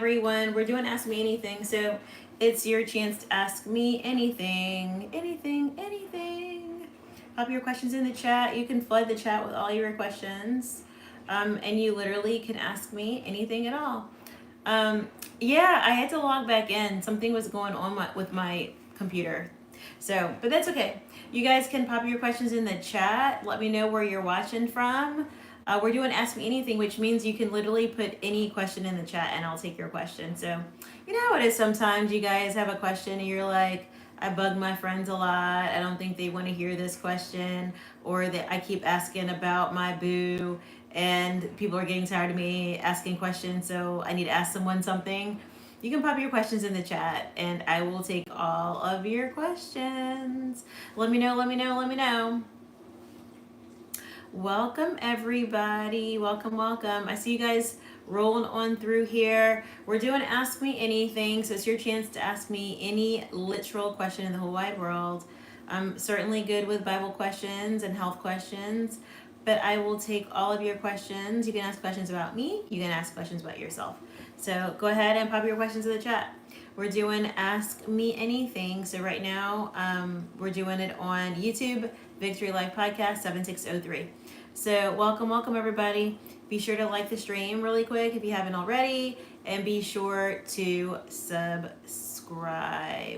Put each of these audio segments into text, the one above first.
everyone. We're doing Ask Me Anything, so it's your chance to ask me anything, anything, anything. Pop your questions in the chat. You can flood the chat with all your questions, and you literally can ask me anything at all. Yeah, I had to log back in. Something was going on with my computer. So, but that's okay. You guys can pop your questions in the chat. Let me know where you're watching from. We're doing Ask Me Anything, which means you can literally put any question in the chat and I'll take your question. So, you know how it is sometimes you guys have a question and you're like, I bug my friends a lot. I don't think they want to hear this question, or that I keep asking about my boo and people are getting tired of me asking questions, so I need to ask someone something. You can pop your questions in the chat and I will take all of your questions. Let me know, let me know, let me know. Welcome, everybody. Welcome, welcome. I see you guys rolling on through here. We're doing Ask Me Anything, so it's your chance to ask me any literal question in the whole wide world. I'm certainly good with Bible questions and health questions, but I will take all of your questions. You can ask questions about me, you can ask questions about yourself. So go ahead and pop your questions in the chat. We're doing Ask Me Anything. So right now, we're doing it on YouTube, Victory Life Podcast 7603. So welcome, welcome everybody. Be sure to like the stream really quick if you haven't already, and be sure to subscribe.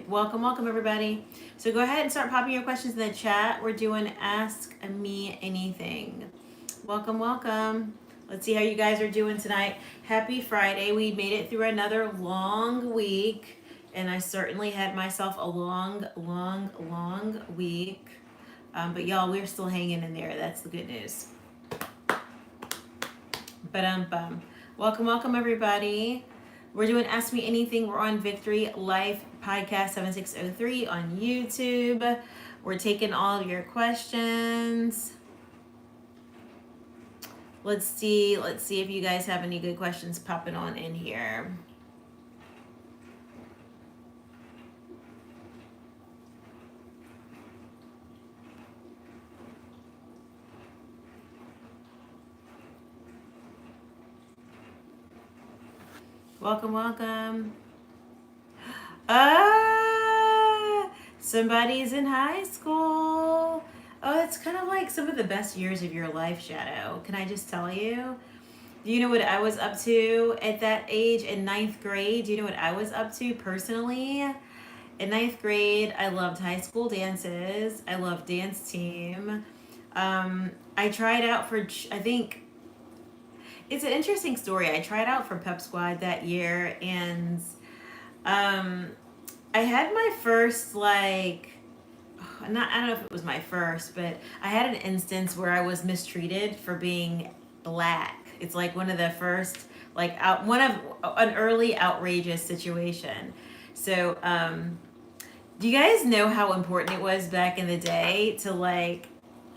Welcome, welcome everybody. So go ahead and start popping your questions in the chat. We're doing Ask Me Anything. Welcome, welcome. Let's see how you guys are doing tonight. Happy Friday. We made it through another long week, and I certainly had myself a long week. But y'all, we're still hanging in there. That's the good news. Ba-dum-bum. Welcome, welcome everybody. We're doing Ask Me Anything. We're on Victory Life Podcast 7603 on YouTube. We're taking all of your questions. Let's see if you guys have any good questions popping on in here. Welcome, welcome. Somebody's in high school. Oh, it's kind of like some of the best years of your life, Shadow. Can I just tell you? Do you know what I was up to at that age in 9th grade? Do you know what I was up to personally? In 9th grade, I loved high school dances. I loved dance team. I tried out for, I think, it's an interesting story. I tried out for Pep Squad that year, and I had my first, like, I don't know if it was my first, but I had an instance where I was mistreated for being black. It's like one of the first, like, an early outrageous situation. So, do you guys know how important it was back in the day to, like,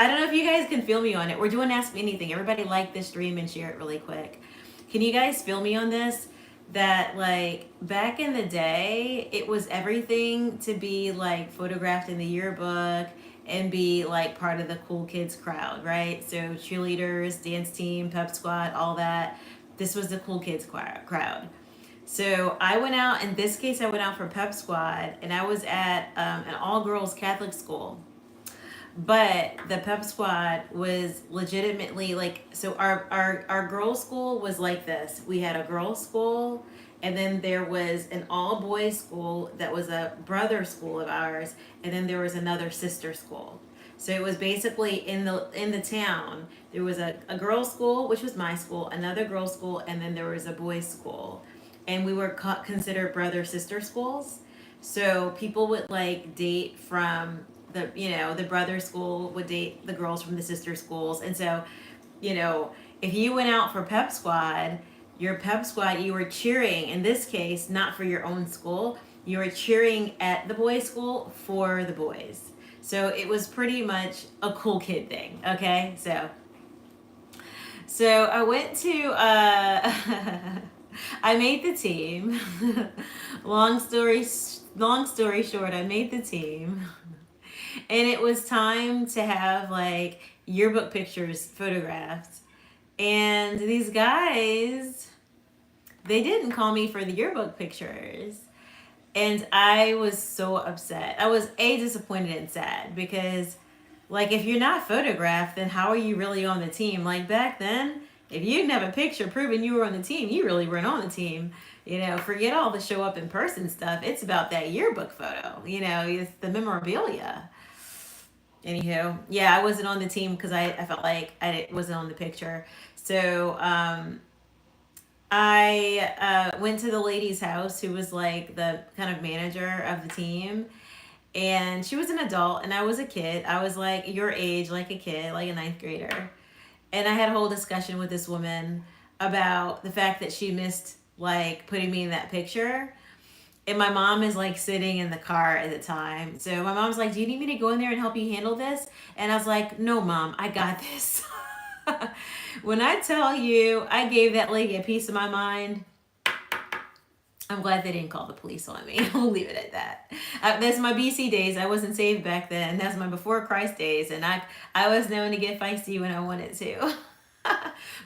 I don't know if you guys can feel me on it. We're doing Ask Me Anything. Everybody like this stream and share it really quick. Can you guys feel me on this? That, like, back in the day, it was everything to be, like, photographed in the yearbook and be, like, part of the cool kids crowd, right? So cheerleaders, dance team, pep squad, all that. This was the cool kids crowd. So I went out, in this case, I went out for pep squad, and I was at an all-girls Catholic school. But the pep squad was legitimately, like, so our girls' school was like this. We had a girls' school, and then there was an all boys school that was a brother school of ours, and then there was another sister school. So it was basically in the town. There was a girls' school, which was my school, another girls' school, and then there was a boys' school, and we were considered brother sister schools. So people would, like, date from the brother school would date the girls from the sister schools. And so, if you went out for pep squad, your pep squad, you were cheering, in this case, not for your own school, you were cheering at the boys' school for the boys. So it was pretty much a cool kid thing. Okay. So I went to I made the team. long story short, I made the team. And it was time to have, like, yearbook pictures photographed. And these guys they didn't call me for the yearbook pictures. And I was so upset. I was disappointed and sad because, like, if you're not photographed, then how are you really on the team? Like back then, if you didn't have a picture proving you were on the team, you really weren't on the team. You know, forget all the show up in person stuff. It's about that yearbook photo. You know, it's the memorabilia. Anywho, yeah, I wasn't on the team because I felt like wasn't on the picture. So I went to the lady's house who was like the kind of manager of the team. And she was an adult and I was a kid. I was like your age, like a kid, like a ninth grader. And I had a whole discussion with this woman about the fact that she missed like putting me in that picture. And my mom is like sitting in the car at the time. So my mom's like, "Do you need me to go in there and help you handle this?" And I was like, "No, Mom, I got this." When I tell you I gave that lady a piece of my mind, I'm glad they didn't call the police on me. I'll leave it at that. That's my BC days. I wasn't saved back then. That's my before Christ days. And I was known to get feisty when I wanted to.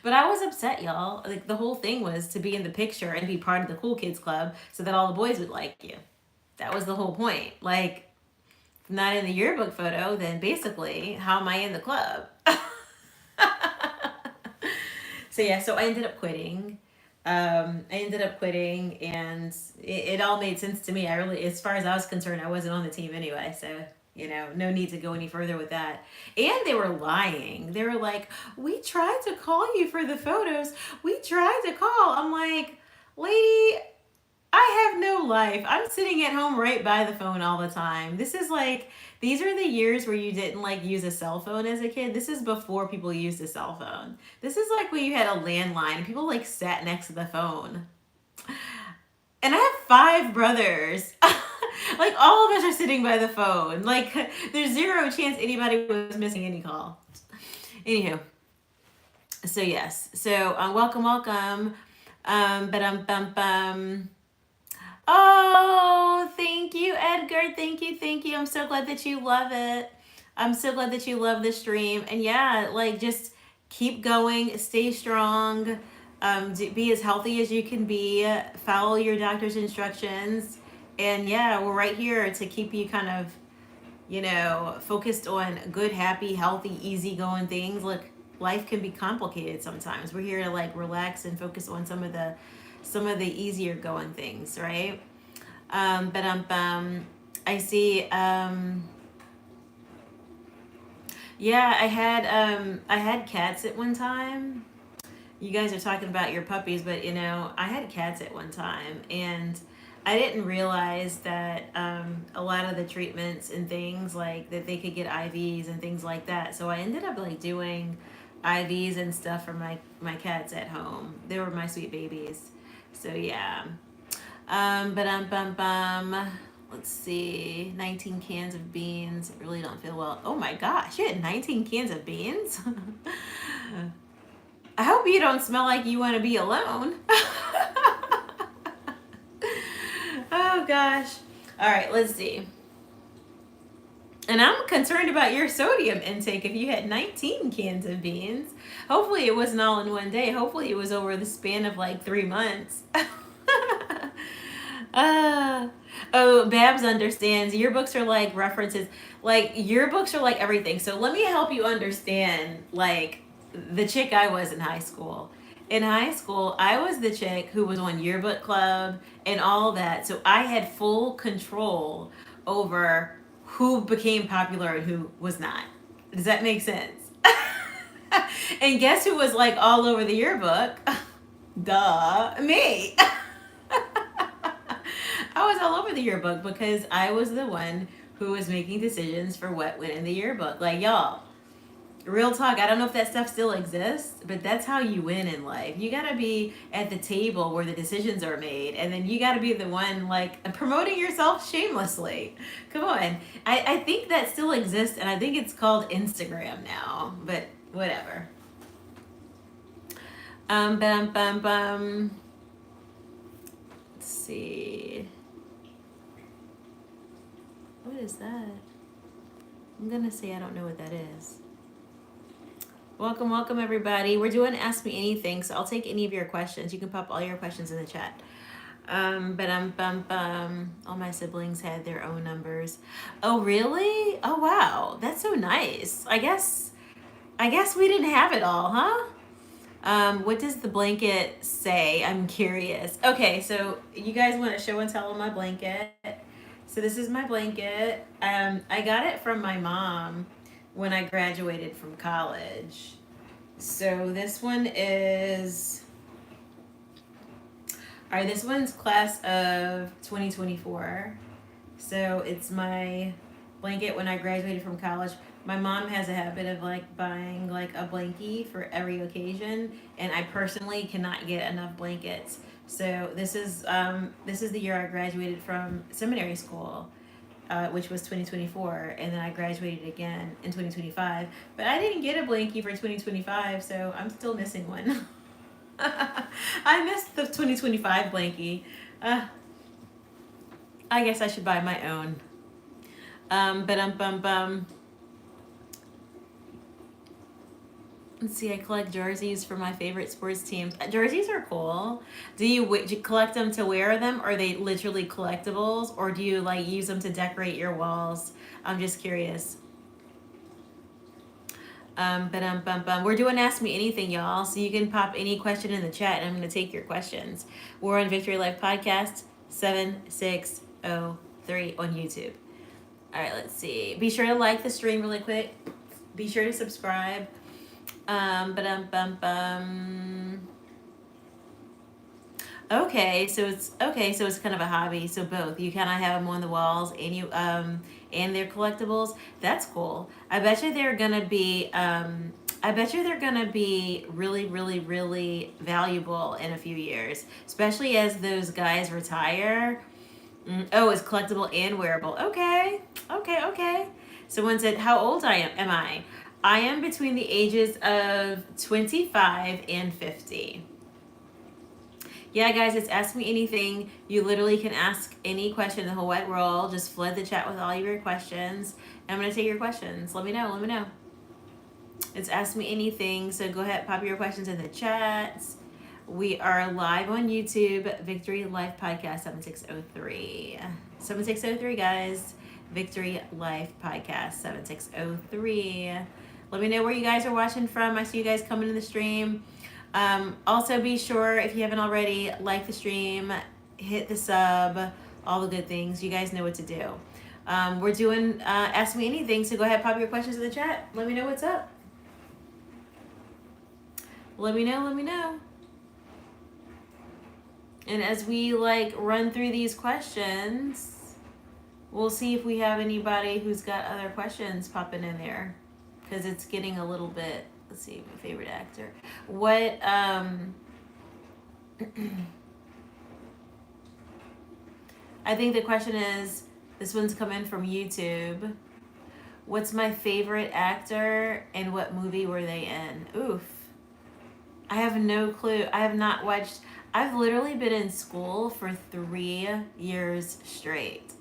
But I was upset, y'all. Like the whole thing was to be in the picture and be part of the cool kids club so that all the boys would like you. That was the whole point. Like, if I'm not in the yearbook photo, then basically, how am I in the club? So yeah, so I ended up quitting. And it all made sense to me. I really, as far as I was concerned, I wasn't on the team anyway. So, you know, no need to go any further with that. And they were lying. They were like, "We tried to call you for the photos. We tried to call." I'm like, "Lady, I have no life. I'm sitting at home right by the phone all the time." This is like, these are the years where you didn't like use a cell phone as a kid. This is before people used a cell phone. This is like when you had a landline and people like sat next to the phone. And I have 5 brothers. Like all of us are sitting by the phone. Like there's zero chance anybody was missing any call. Anywho, so yes. So welcome, welcome. But. Oh, thank you, Edgar. Thank you, thank you. I'm so glad that you love it. I'm so glad that you love the stream. And yeah, like just keep going, stay strong, be as healthy as you can be, follow your doctor's instructions. And yeah, we're right here to keep you kind of, you know, focused on good, happy, healthy, easygoing things. Look, life can be complicated sometimes. We're here to like relax and focus on some of the easier going things, right? I see. Yeah, I had cats at one time. You guys are talking about your puppies, but you know, I had cats at one time, and I didn't realize that a lot of the treatments and things like that they could get IVs and things like that. So I ended up like doing IVs and stuff for my cats at home. They were my sweet babies. So yeah. Let's see. 19 cans of beans. I really don't feel well. Oh my gosh, you had 19 cans of beans? I hope you don't smell like you want to be alone. Oh gosh. All right, let's see. And I'm concerned about your sodium intake if you had 19 cans of beans. Hopefully it wasn't all in one day. Hopefully it was over the span of like 3 months. Oh, Babs understands. Yearbooks are like references. Like, yearbooks are like everything. So let me help you understand, like, the chick I was in high school. In high school, I was the chick who was on yearbook club and all that. So I had full control over who became popular and who was not. Does that make sense? And guess who was like all over the yearbook? Duh, me. I was all over the yearbook because I was the one who was making decisions for what went in the yearbook. Like, y'all, real talk, I don't know if that stuff still exists, but that's how you win in life. You gotta be at the table where the decisions are made, and then you gotta be the one, like, promoting yourself shamelessly. Come on. I think that still exists, and I think it's called Instagram now, but whatever. Let's see. What is that? I'm gonna say I don't know what that is. Welcome, welcome, everybody. We're doing Ask Me Anything, so I'll take any of your questions. You can pop all your questions in the chat. All my siblings had their own numbers. Oh, really? Oh, wow. That's so nice. I guess we didn't have it all, huh? What does the blanket say? I'm curious. Okay, so you guys want to show and tell on my blanket. So this is my blanket. I got it from my mom when I graduated from college. So this one is, all right, this one's class of 2024. So it's my blanket when I graduated from college. My mom has a habit of like buying like a blankie for every occasion, and I personally cannot get enough blankets. So this is the year I graduated from seminary school, which was 2024, and then I graduated again in 2025. But I didn't get a blankie for 2025, so I'm still missing one. I missed the 2025 blankie. Uh, I guess I should buy my own. But Let's see. I collect jerseys for my favorite sports teams. Jerseys are cool. Do you collect them to wear them, or are they literally collectibles, or do you like use them to decorate your walls? I'm just curious. We're doing Ask Me Anything, y'all. So you can pop any question in the chat, and I'm going to take your questions. We're on Victory Life Podcast 7603 on YouTube. All right, let's see. Be sure to like the stream really quick. Be sure to subscribe. Um, but um bum bum. So it's kind of a hobby. So both. You kind of have them on the walls, and they're collectibles. That's cool. I bet you they're gonna be really, really, really valuable in a few years, especially as those guys retire. Oh, it's collectible and wearable. Okay, okay. Someone said, "How old I am? Am I? I am between the ages of 25 and 50." Yeah, guys, it's Ask Me Anything. You literally can ask any question in the whole wide world. Just flood the chat with all of your questions. And I'm going to take your questions. Let me know. It's Ask Me Anything. So go ahead, pop your questions in the chat. We are live on YouTube, Victory Life Podcast 7603. 7603, guys. Victory Life Podcast 7603. Let me know where you guys are watching from. I see you guys coming to the stream. Also, be sure, if you haven't already, like the stream, hit the sub, all the good things. You guys know what to do. We're doing Ask Me Anything, so go ahead, pop your questions in the chat. Let me know what's up. Let me know. And as we run through these questions, we'll see if we have anybody who's got other questions popping in there, because it's getting a little bit. Let's see, my favorite actor. What I think the question is, this one's coming from YouTube. What's my favorite actor and what movie were they in? Oof. I have no clue. I have not watched. I've literally been in school for 3 years straight.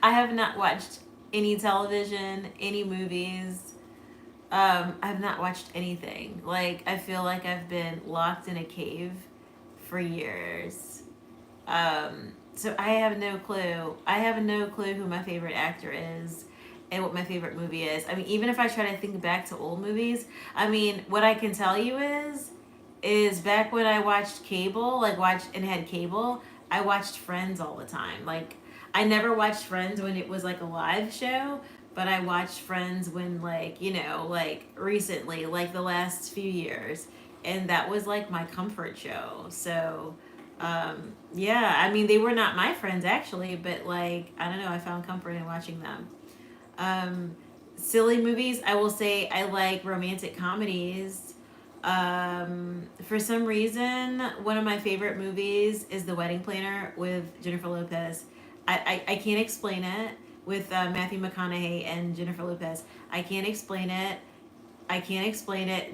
I have not watched any television, any movies. I've not watched anything. I feel like I've been locked in a cave for years. So I have no clue. I have no clue who my favorite actor is and what my favorite movie is. I mean, even if I try to think back to old movies, I mean, what I can tell you is back when I watched cable, had cable, I watched Friends all the time. I never watched Friends when it was a live show, but I watched Friends when recently, the last few years, and that was my comfort show. So yeah, I mean, they were not my friends actually, but I don't know, I found comfort in watching them. Silly movies, I will say I like romantic comedies. For some reason, one of my favorite movies is The Wedding Planner with Jennifer Lopez. I can't explain it, with Matthew McConaughey and Jennifer Lopez. I can't explain it.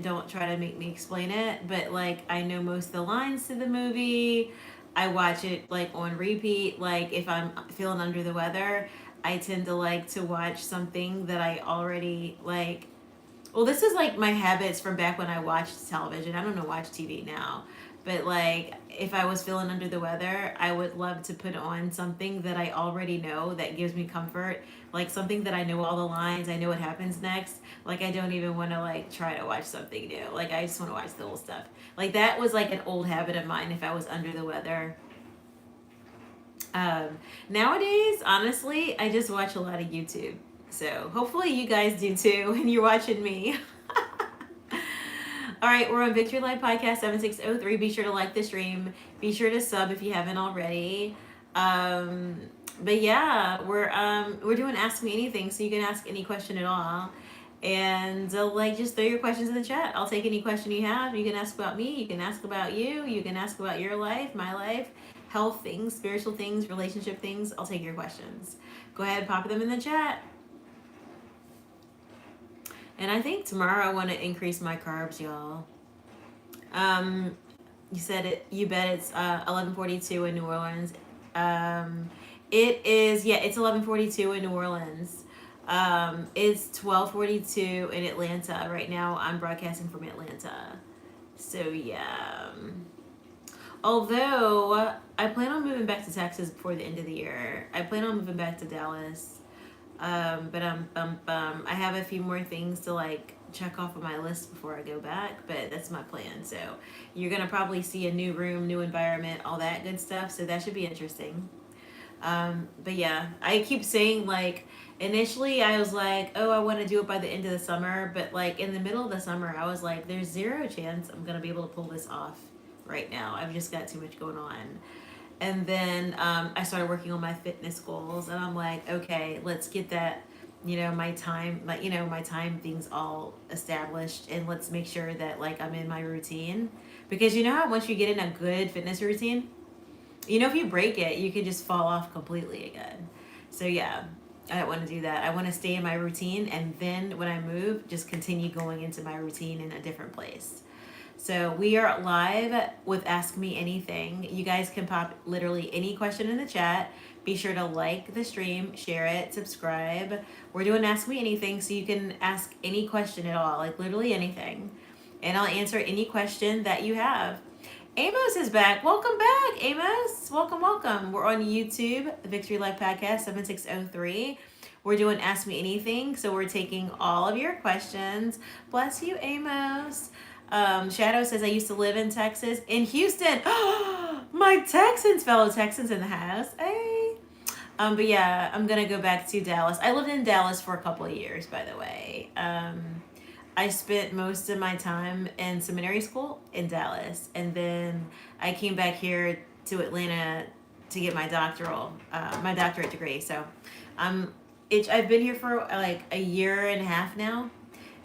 Don't try to make me explain it. But I know most of the lines to the movie. I watch it on repeat. If I'm feeling under the weather, I tend to watch something that I already Well, this is like my habits from back when I watched television. I don't watch TV now. But like if I was feeling under the weather, I would love to put on something that I already know that gives me comfort. Like something that I know all the lines, I know what happens next. Like I don't even want to like try to watch something new. Like I just want to watch the old stuff. Like that was like an old habit of mine if I was under the weather. Um, Nowadays, honestly, I just watch a lot of YouTube. So hopefully you guys do too, and you're watching me. All right, we're on Victory Life Podcast 7603. Be sure to like the stream. Be sure to sub if you haven't already. Um, but yeah, we're doing Ask Me Anything, so you can ask any question at all. And like just throw your questions in the chat. I'll take any question you have. You can ask about me, you can ask about you, you can ask about your life, my life, health things, spiritual things, relationship things. I'll take your questions. Go ahead and pop them in the chat. And I think tomorrow I want to increase my carbs, y'all. You said it. You bet it's 11:42 in New Orleans. It is. Yeah, it's 11:42 in New Orleans. It's 12:42 in Atlanta right now. I'm broadcasting from Atlanta. So yeah. Although I plan on moving back to Texas before the end of the year. I plan on moving back to Dallas. But I have a few more things to like check off of my list before I go back, but that's my plan. So you're gonna probably see a new room, new environment, all that good stuff. So that should be interesting. But yeah, I keep saying like initially I was like, oh, I want to do it by the end of the summer, but like in the middle of the summer, I was like, there's zero chance I'm gonna be able to pull this off right now. I've just got too much going on. And then I started working on my fitness goals, and I'm like, okay, let's get that, my time, like, my time things all established, and let's make sure that like I'm in my routine, because you know how once you get in a good fitness routine, if you break it, you can just fall off completely again. So yeah, I don't want to do that. I want to stay in my routine, and then when I move, just continue going into my routine in a different place. So we are live with Ask Me Anything. You guys can pop literally any question in the chat. Be sure to like the stream, share it, subscribe. We're doing Ask Me Anything, so you can ask any question at all, like literally anything. And I'll answer any question that you have. Amos is back. Welcome back, Amos. Welcome, welcome. We're on YouTube, Victory Life Podcast 7603. We're doing Ask Me Anything, so we're taking all of your questions. Bless you, Amos. Shadow says, I used to live in Texas, in Houston. My Texans, fellow Texans in the house. Hey. But yeah, I'm going to go back to Dallas. I lived in Dallas for a couple of years, by the way. I spent most of my time in seminary school in Dallas. And then I came back here to Atlanta to get my doctorate degree. So I've been here for like a year and a half now.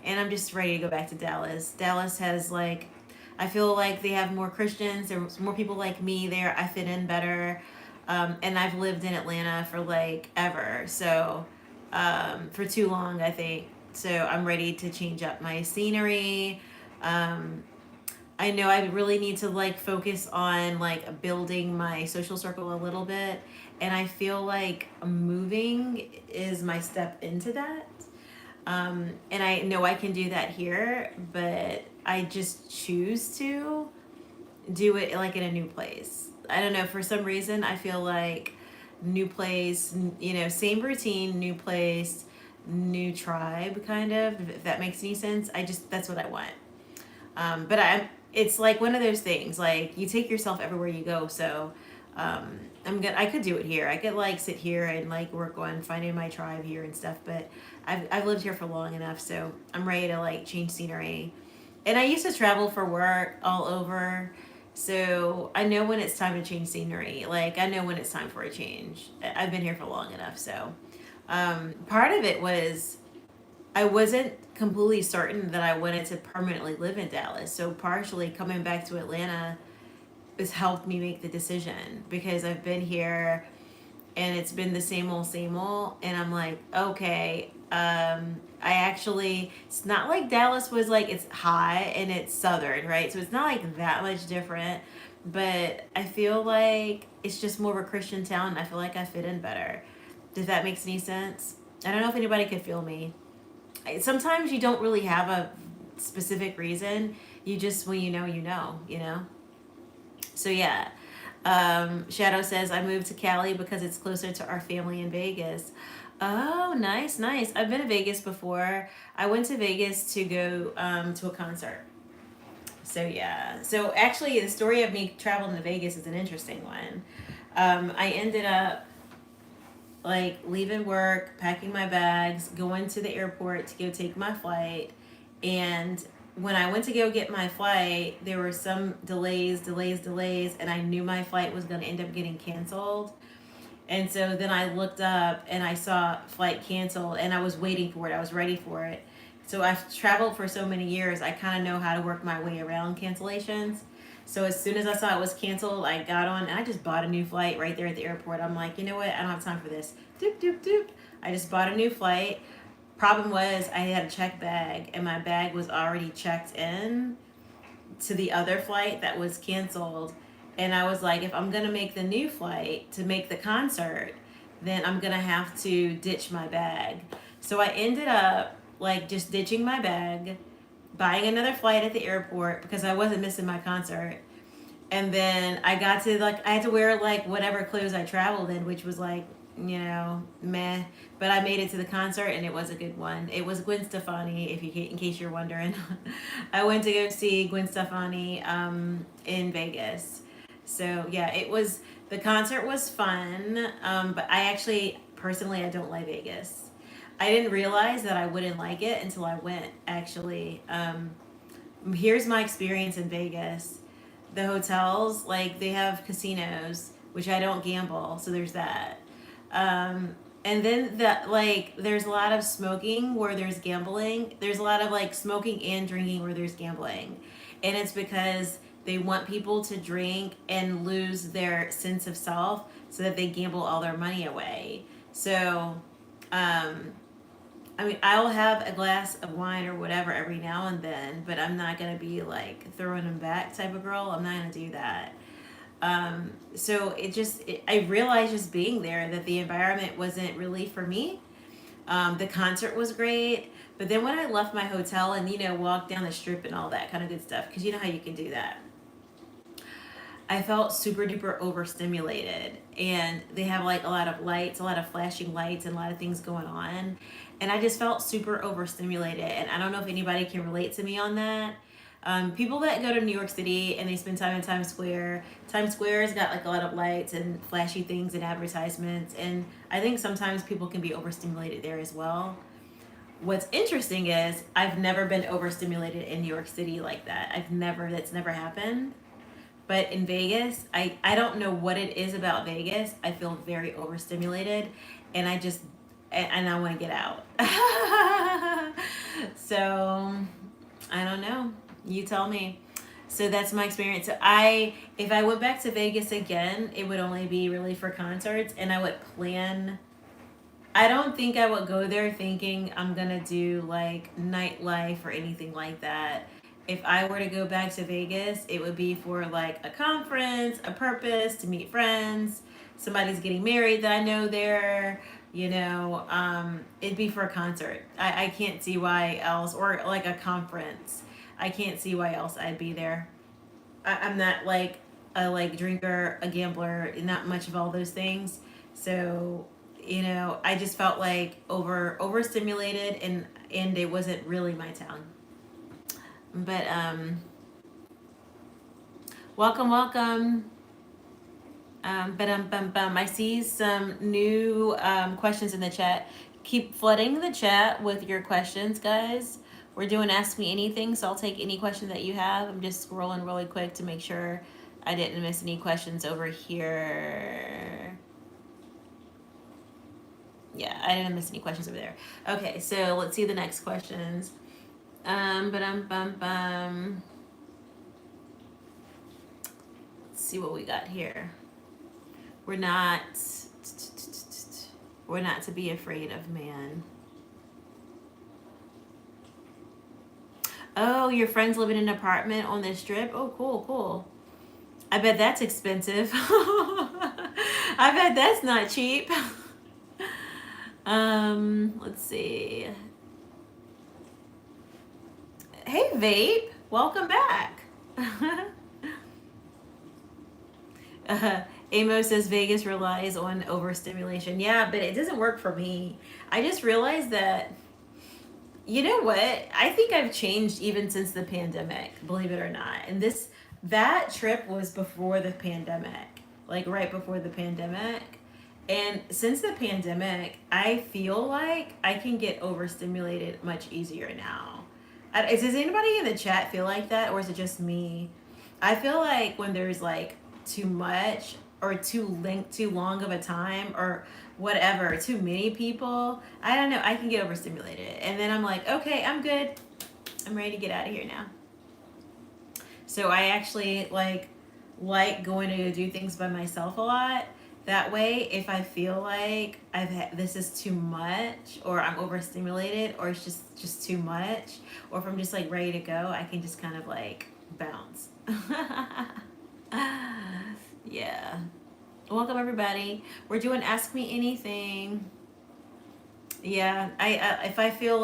And I'm just ready to go back to Dallas. Dallas has like, I feel like they have more Christians. There's more people like me there. I fit in better. And I've lived in Atlanta for like ever. So for too long, I think. So I'm ready to change up my scenery. I know I really need to like focus on like building my social circle a little bit. And I feel like moving is my step into that. And I know I can do that here, but I just choose to do it like in a new place. I don't know, for some reason, I feel like new place, same routine, new place, new tribe, kind of, if that makes any sense. That's what I want. But it's like one of those things, like you take yourself everywhere you go. So, I could do it here. I could like sit here and like work on finding my tribe here and stuff, but I've lived here for long enough, so I'm ready to like change scenery. And I used to travel for work all over, so I know when it's time to change scenery. Like I know when it's time for a change. I've been here for long enough, so part of it was I wasn't completely certain that I wanted to permanently live in Dallas. So partially coming back to Atlanta has helped me make the decision, because I've been here and it's been the same old, and I'm like, okay, it's not like Dallas was like, it's high and it's southern, right? So it's not like that much different, but I feel like it's just more of a Christian town, and I feel like I fit in better. Does that make any sense? I don't know if anybody could feel me. sometimes you don't really have a specific reason. You just, when you know, you know. So yeah. Shadow says, I moved to Cali because it's closer to our family in Vegas. Oh, nice, nice. I've been to Vegas before. I went to Vegas to go to a concert. So yeah. So actually, the story of me traveling to Vegas is an interesting one. I ended up like leaving work, packing my bags, going to the airport to go take my flight. And when I went to go get my flight, there were some delays, and I knew my flight was going to end up getting canceled. And so then I looked up and I saw flight canceled, and I was waiting for it. I was ready for it. So I've traveled for so many years, I kind of know how to work my way around cancellations. So as soon as I saw it was canceled, I got on and I just bought a new flight right there at the airport. I'm like, you know what? I don't have time for this. Doop, doop, doop. I just bought a new flight. Problem was, I had a check bag, and my bag was already checked in to the other flight that was canceled. And I was like, if I'm going to make the new flight to make the concert, then I'm going to have to ditch my bag. So I ended up like just ditching my bag, buying another flight at the airport because I wasn't missing my concert. And then I got to like, I had to wear like whatever clothes I traveled in, which was like, you know, meh. But I made it to the concert, and it was a good one. It was Gwen Stefani, if you, in case you're wondering. I went to go see Gwen Stefani in Vegas. So yeah, it was, the concert was fun. But I actually, personally, I don't like Vegas. I didn't realize that I wouldn't like it until I went, actually. Here's my experience in Vegas. The hotels, like, they have casinos, which I don't gamble, so there's that. And then there's a lot of smoking where there's gambling. There's a lot of like smoking and drinking where there's gambling. And it's because they want people to drink and lose their sense of self so that they gamble all their money away. So, I mean, I'll have a glass of wine or whatever every now and then, but I'm not going to be like throwing them back type of girl. I'm not going to do that. So I realized just being there that the environment wasn't really for me. The concert was great, but then when I left my hotel and, you know, walked down the strip and all that kind of good stuff, because you know how you can do that, I felt super duper overstimulated, and they have like a lot of lights, a lot of flashing lights, and a lot of things going on. And I just felt super overstimulated. And I don't know if anybody can relate to me on that. People that go to New York City and they spend time in Times Square's got like a lot of lights and flashy things and advertisements. And I think sometimes people can be overstimulated there as well. What's interesting is I've never been overstimulated in New York City like that. That's never happened. But in Vegas, I don't know what it is about Vegas. I feel very overstimulated, and I want to get out. So, I don't know. You tell me. So that's my experience. So if I went back to Vegas again, it would only be really for concerts, and I would plan. I don't think I would go there thinking I'm gonna do like nightlife or anything like that. If I were to go back to Vegas, it would be for like a conference, a purpose, to meet friends, somebody's getting married that I know there, you know, it'd be for a concert. I can't see why else, or like a conference. I can't see why else I'd be there. I'm not like a like drinker, a gambler, not much of all those things. So, you know, I just felt like overstimulated, and it wasn't really my town. But welcome. I see some new questions in the chat. Keep flooding the chat with your questions, guys. We're doing Ask Me Anything, so I'll take any question that you have. I'm just scrolling really quick to make sure I didn't miss any questions over here. Yeah, I didn't miss any questions over there. Okay, so let's see the next questions. Let's see what we got here. We're not to be afraid of man. Oh, your friends live in an apartment on the strip? Oh, cool. I bet that's expensive. I bet that's not cheap. Let's see. Hey, Vape. Welcome back. Amo says Vegas relies on overstimulation. Yeah, but it doesn't work for me. I just realized that, you know what? I think I've changed even since the pandemic, believe it or not. And that trip was before the pandemic, like right before the pandemic. And since the pandemic, I feel like I can get overstimulated much easier now. Does anybody in the chat feel like that, or is it just me? I feel like when there's like too much or too long of a time or whatever, too many people, I don't know, I can get overstimulated. And then I'm like, okay, I'm good. I'm ready to get out of here now. So I actually like going to go do things by myself a lot. That way, if I feel like this is too much, or I'm overstimulated, or it's just too much, or if I'm just like ready to go, I can just kind of like bounce. Yeah. Welcome everybody. We're doing Ask Me Anything. Yeah, I if I feel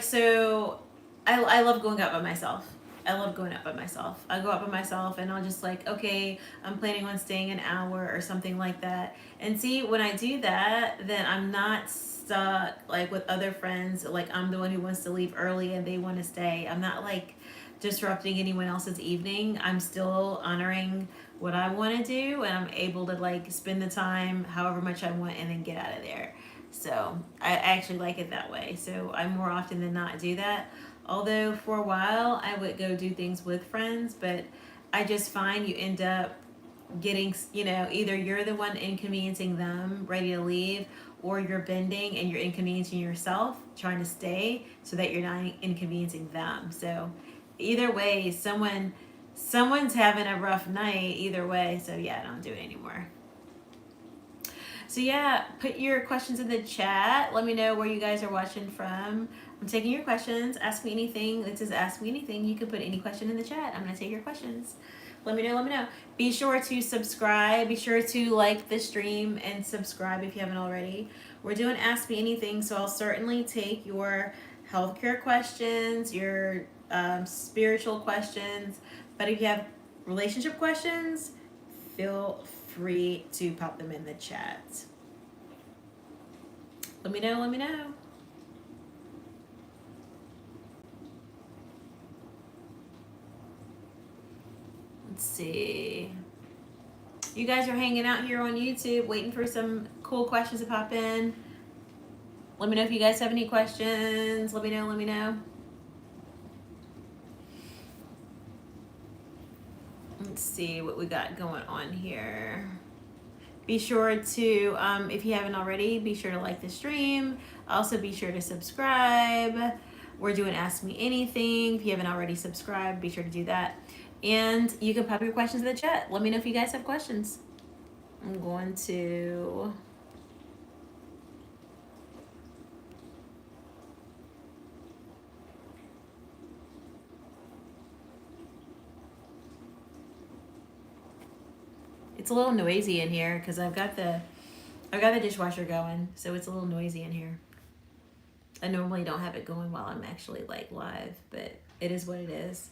so, I love going out by myself. I love going out by myself. I go out by myself and I'll just like, okay, I'm planning on staying an hour or something like that. And see, when I do that, then I'm not stuck like with other friends. Like I'm the one who wants to leave early and they want to stay. I'm not like disrupting anyone else's evening. I'm still honoring what I want to do, and I'm able to like spend the time however much I want and then get out of there. So I actually like it that way. So I more often than not do that. Although for a while I would go do things with friends, but I just find you end up getting, either you're the one inconveniencing them, ready to leave, or you're bending and you're inconveniencing yourself, trying to stay so that you're not inconveniencing them. So either way, someone's having a rough night either way. So yeah, I don't do it anymore. So yeah, put your questions in the chat. Let me know where you guys are watching from. I'm taking your questions. Ask me anything. This is Ask Me Anything. You can put any question in the chat. I'm going to take your questions. Let me know. Be sure to subscribe. Be sure to like the stream and subscribe if you haven't already. We're doing Ask Me Anything, so I'll certainly take your healthcare questions, your spiritual questions. But if you have relationship questions, feel free to pop them in the chat. Let me know. Let's see. You guys are hanging out here on YouTube, waiting for some cool questions to pop in. Let me know if you guys have any questions. Let me know. Let's see what we got going on here. Be sure to, if you haven't already, be sure to like the stream. Also, be sure to subscribe. We're doing Ask Me Anything. If you haven't already subscribed, be sure to do that. And you can pop your questions in the chat. Let me know if you guys have questions. I'm going to... It's a little noisy in here because I've got the dishwasher going, so it's a little noisy in here. I normally don't have it going while I'm actually like live, but it is what it is.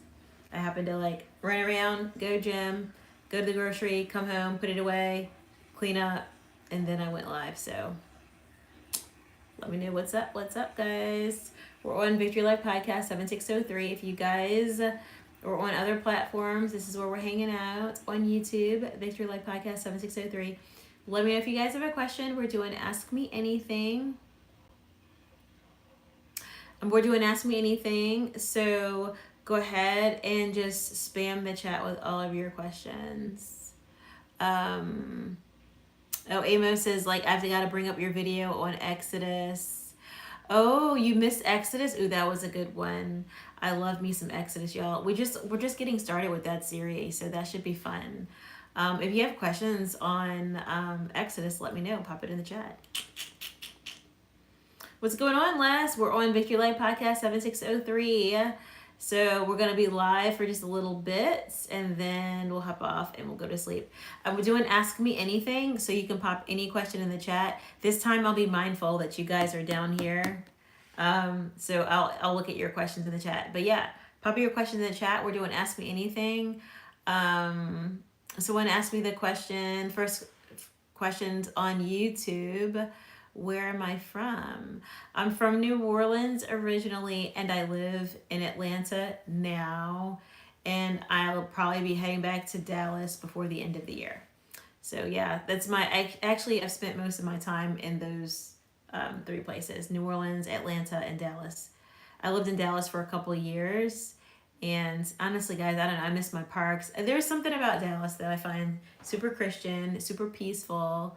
I happen to like run around, go to gym, go to the grocery, come home, put it away, clean up, and then I went live. So let me know what's up, guys. We're on Victory Life Podcast 7603. If you guys or on other platforms, this is where we're hanging out on YouTube, Victory Life Podcast 7603. Let me know if you guys have a question. We're doing Ask Me Anything. We're doing Ask Me Anything. So go ahead and just spam the chat with all of your questions. Amo says, like, I've got to bring up your video on Exodus. Oh, you missed Exodus? Ooh, that was a good one. I love me some Exodus, y'all. We're just getting started with that series, so that should be fun. If you have questions on Exodus, let me know. Pop it in the chat. What's going on, Les? We're on Victory Life Podcast 7603. So we're going to be live for just a little bit, and then we'll hop off and we'll go to sleep. We're doing Ask Me Anything, so you can pop any question in the chat. This time I'll be mindful that you guys are down here. So I'll look at your questions in the chat. But yeah, pop your questions in the chat. We're doing Ask Me Anything. Someone asked me the question, first questions on YouTube. Where am I from? I'm from New Orleans originally, and I live in Atlanta now. And I'll probably be heading back to Dallas before the end of the year. So yeah, that's actually, I've spent most of my time in those three places: New Orleans, Atlanta, and Dallas. I lived in Dallas for a couple of years, and honestly, guys, I don't know, I miss my parks. There's something about Dallas that I find super Christian, super peaceful,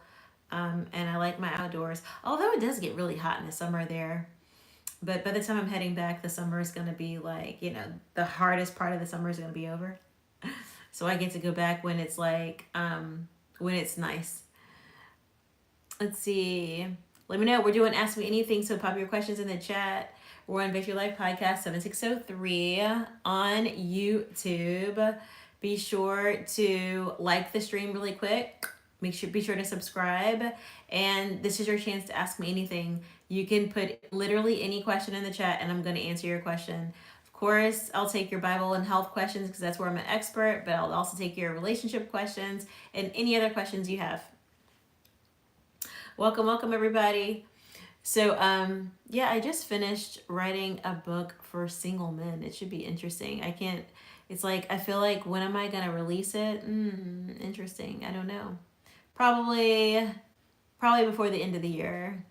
and I like my outdoors. Although it does get really hot in the summer there. But by the time I'm heading back, the summer is going to be like, the hardest part of the summer is going to be over. So I get to go back when it's like, when it's nice. Let's see. Let me know. We're doing Ask Me Anything, so pop your questions in the chat. We're on Victory Life Podcast 7603 on YouTube. Be sure to like the stream really quick. Be sure to subscribe. And this is your chance to ask me anything. You can put literally any question in the chat, and I'm going to answer your question. Of course, I'll take your Bible and health questions because that's where I'm an expert, but I'll also take your relationship questions and any other questions you have. Welcome everybody. So yeah, I just finished writing a book for single men. It should be interesting. It's like, I feel like, when am I gonna release it? Interesting. I don't know. Probably before the end of the year.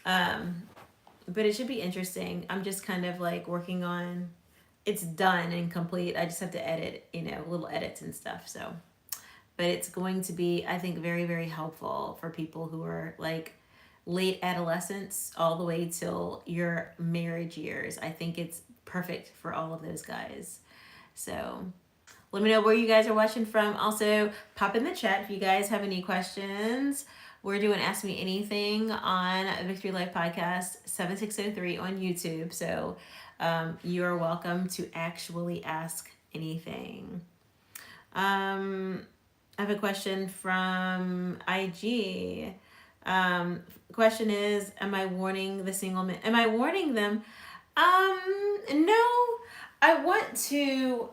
But it should be interesting. I'm just kind of like working on, it's done and complete. I just have to edit, little edits and stuff. So, but it's going to be, I think, very, very helpful for people who are like late adolescence all the way till your marriage years. I think it's perfect for all of those guys. So let me know where you guys are watching from. Also, pop in the chat if you guys have any questions. We're doing Ask Me Anything on Victory Life Podcast 7603 on YouTube. So you are welcome to actually ask anything. I have a question from IG. Question is, am I warning the single men? Am I warning them? No. I want to.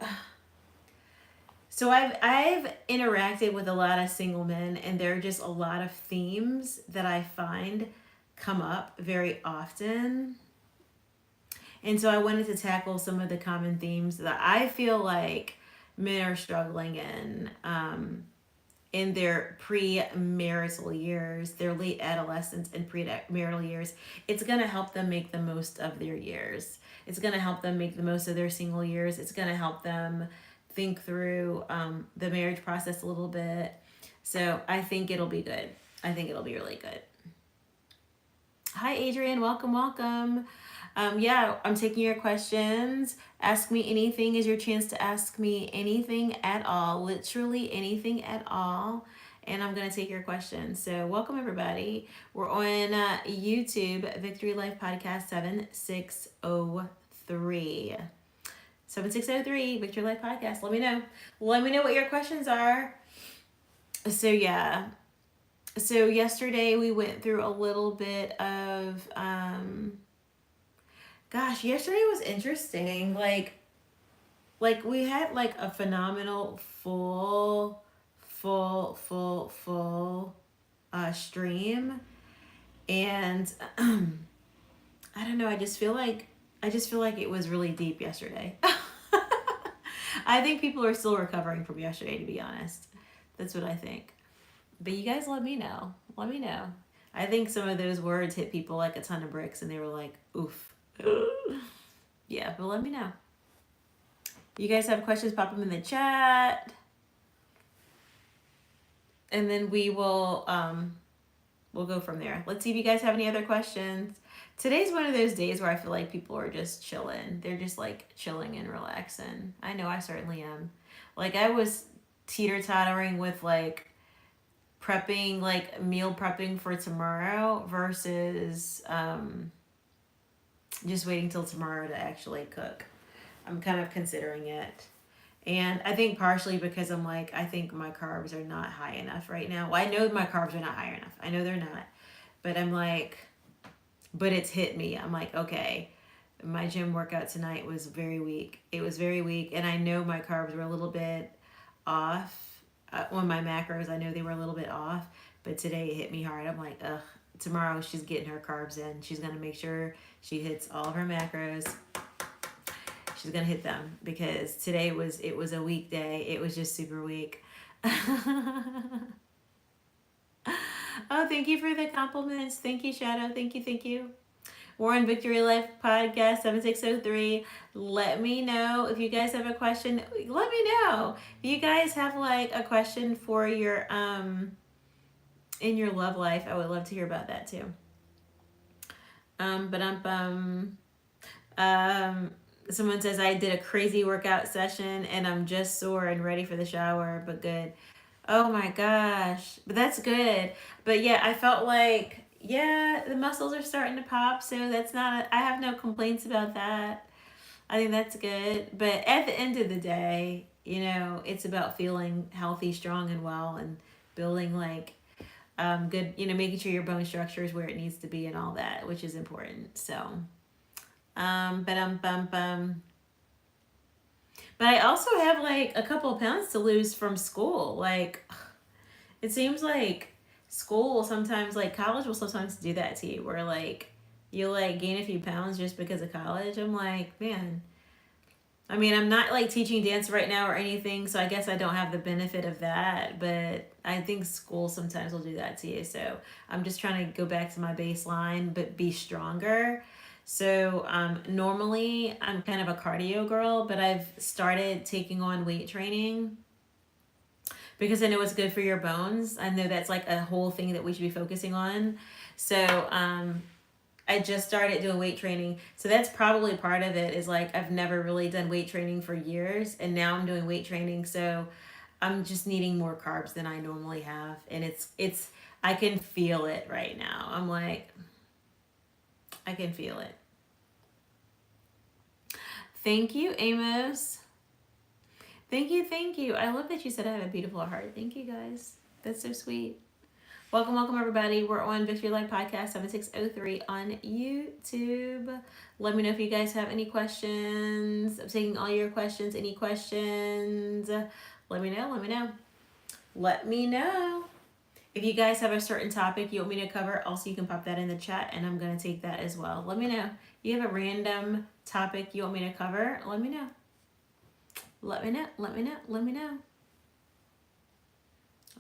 So I've interacted with a lot of single men, and there are just a lot of themes that I find come up very often. And so I wanted to tackle some of the common themes that I feel like men are struggling in their pre-marital years, their late adolescence and pre-marital years. It's going to help them make the most of their years. It's going to help them make the most of their single years. It's going to help them think through the marriage process a little bit. So I think it'll be good. I think it'll be really good. Hi, Adrian. Welcome. Yeah, I'm taking your questions. Ask Me Anything is your chance to ask me anything at all, literally anything at all. And I'm going to take your questions. So welcome, everybody. We're on YouTube, Victory Life Podcast 7603. 7603, Victory Life Podcast. Let me know. Let me know what your questions are. So yeah. So yesterday we went through a little bit of yesterday was interesting. Like we had like a phenomenal full stream, and I don't know, I just feel like it was really deep yesterday. I think people are still recovering from yesterday, to be honest. That's what I think. But you guys let me know. Let me know. I think some of those words hit people like a ton of bricks, and they were like, oof. Yeah, but let me know. You guys have questions, pop them in the chat. And then we will we'll go from there. Let's see if you guys have any other questions. Today's one of those days where I feel like people are just chilling. They're just like chilling and relaxing. I know I certainly am. Like, I was teeter-tottering with like prepping, like meal prepping for tomorrow versus just waiting till tomorrow to actually cook. I'm kind of considering it. And I think partially because I'm like, I think my carbs are not high enough right now. Well, I know my carbs are not high enough. I know they're not. But I'm like, but it's hit me. I'm like, okay, my gym workout tonight was very weak. It was very weak, and I know my carbs were a little bit off. On my macros, I know they were a little bit off, but today it hit me hard. I'm like, ugh. Tomorrow she's getting her carbs in. She's gonna make sure she hits all of her macros. She's gonna hit them because today was a weekday. It was just super weak. Oh, thank you for the compliments. Thank you, Shadow. Thank you, thank you. We're on Victory Life Podcast 7603. Let me know if you guys have a question. Let me know. If you guys have like a question for your in your love life, I would love to hear about that too. But someone says I did a crazy workout session and I'm just sore and ready for the shower, but good. Oh my gosh. But that's good. But yeah, I felt like, yeah, the muscles are starting to pop. So that's not, I have no complaints about that. I think that's good. But at the end of the day, it's about feeling healthy, strong, and well, and building like good, making sure your bone structure is where it needs to be and all that, which is important. So, but I also have like a couple of pounds to lose from school. Like, it seems like school sometimes, like college will sometimes do that to you, where like you'll like gain a few pounds just because of college. I'm like, man. I mean, I'm not like teaching dance right now or anything, so I guess I don't have the benefit of that. But I think school sometimes will do that to you. So I'm just trying to go back to my baseline, but be stronger. So normally I'm kind of a cardio girl, but I've started taking on weight training because I know it's good for your bones. I know that's like a whole thing that we should be focusing on. So I just started doing weight training. So that's probably part of it, is like I've never really done weight training for years, and now I'm doing weight training. So I'm just needing more carbs than I normally have, and it's I can feel it right now. I'm like, I can feel it. Thank you, Amos. Thank you, thank you. I love that you said I have a beautiful heart. Thank you, guys. That's so sweet. Welcome, welcome, everybody. We're on Victory Life Podcast 7603 on YouTube. Let me know if you guys have any questions. I'm taking all your questions. Any questions? Let me know. Let me know. Let me know. If you guys have a certain topic you want me to cover, also you can pop that in the chat and I'm going to take that as well. Let me know. You have a random topic you want me to cover? Let me know. Let me know. Let me know. Let me know.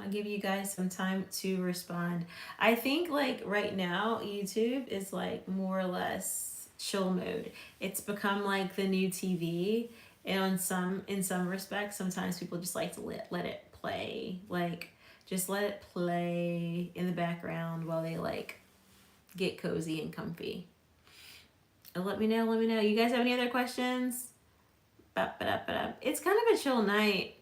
I'll give you guys some time to respond. I think like right now, YouTube is like more or less chill mode. It's become like the new TV. And in some respects, sometimes people just like to let it play. Like just let it play in the background while they like get cozy and comfy. Let me know. Let me know. You guys have any other questions? It's kind of a chill night.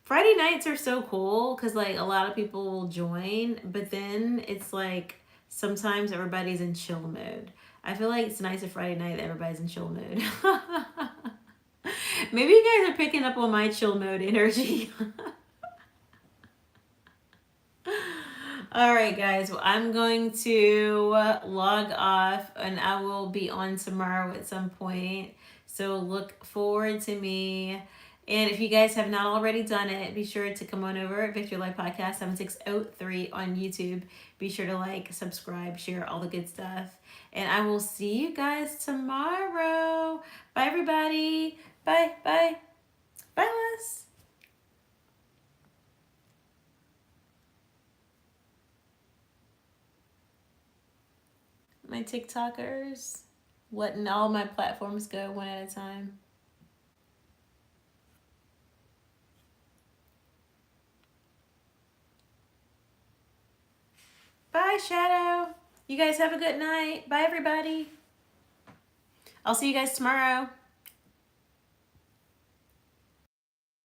Friday nights are so cool because like a lot of people will join, but then it's like sometimes everybody's in chill mode. I feel like it's nice a Friday night that everybody's in chill mode. Maybe you guys are picking up on my chill mode energy. All right, guys. Well, I'm going to log off and I will be on tomorrow at some point. So look forward to me. And if you guys have not already done it, be sure to come on over at Victory Life Podcast 7603 on YouTube. Be sure to like, subscribe, share all the good stuff. And I will see you guys tomorrow. Bye, everybody. Bye, bye. Bye, Les. My TikTokers, letting all my platforms go one at a time. Bye, Shadow. You guys have a good night. Bye, everybody. I'll see you guys tomorrow.